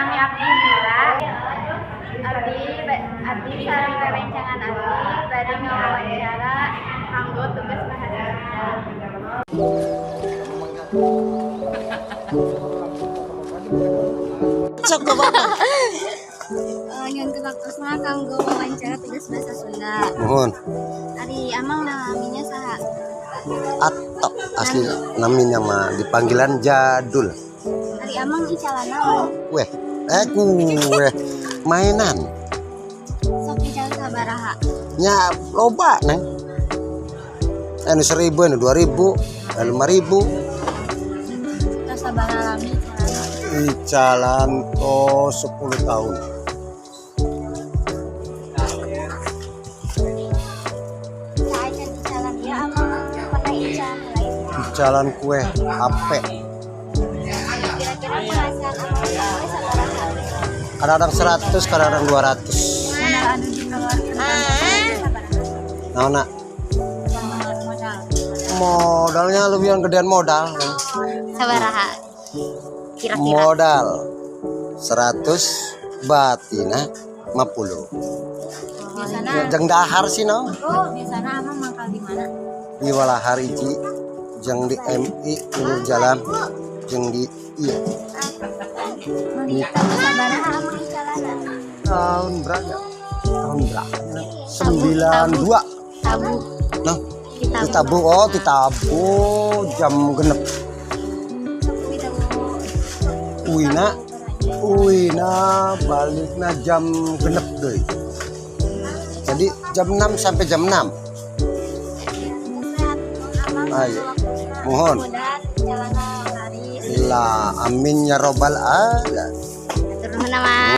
Nami abdi heula. Abdi sareng rerencangan abdi bade ngawawancara kanggo tugas bahasa Sunda. Sok ke bapak. Nyun kebaktosna kanggo wawancara tugas bahasa Sunda. Mohon. Ari amang naminya saha? Atau asli namanya mah dipanggilan Jadul. Ari amang icalana Weh, kue mainan. sok ical sabaraha. Nya loba neng. Anu 1.000, anu 2.000, anu 5.000. Kita sabaraha lami icalana. Icalan to 10 tahun. Saacan icalan ya amang pernah ical lain. Icalan kue HP. Kira-kira penghasilan amang kue sabaraha? Kadang-kadang 100, kadang-kadang 200. Modal anu dikeluarkeun sabaraha? Nah, Modal. modalnya lebih yang gedean modal. Sabaraha? Kira-kira. Modal 100, batina 50. Biasana Jeng dahar sih no. biasana amang mangkal di mana? Di Walahar hiji, jeng di MI Ulu Jalan, jeng di iya. Meuli tahu sabaraha amang icalana? Tahun berapa? Tahun berapa? 92. Tabu. Nah, ditabu, ditabu jam genep. Uina baliknya jam genep deh. Jadi jam 6 sampai jam 6. Ayo, mohon. Lah, amin ya robbal alamin. Turun nama.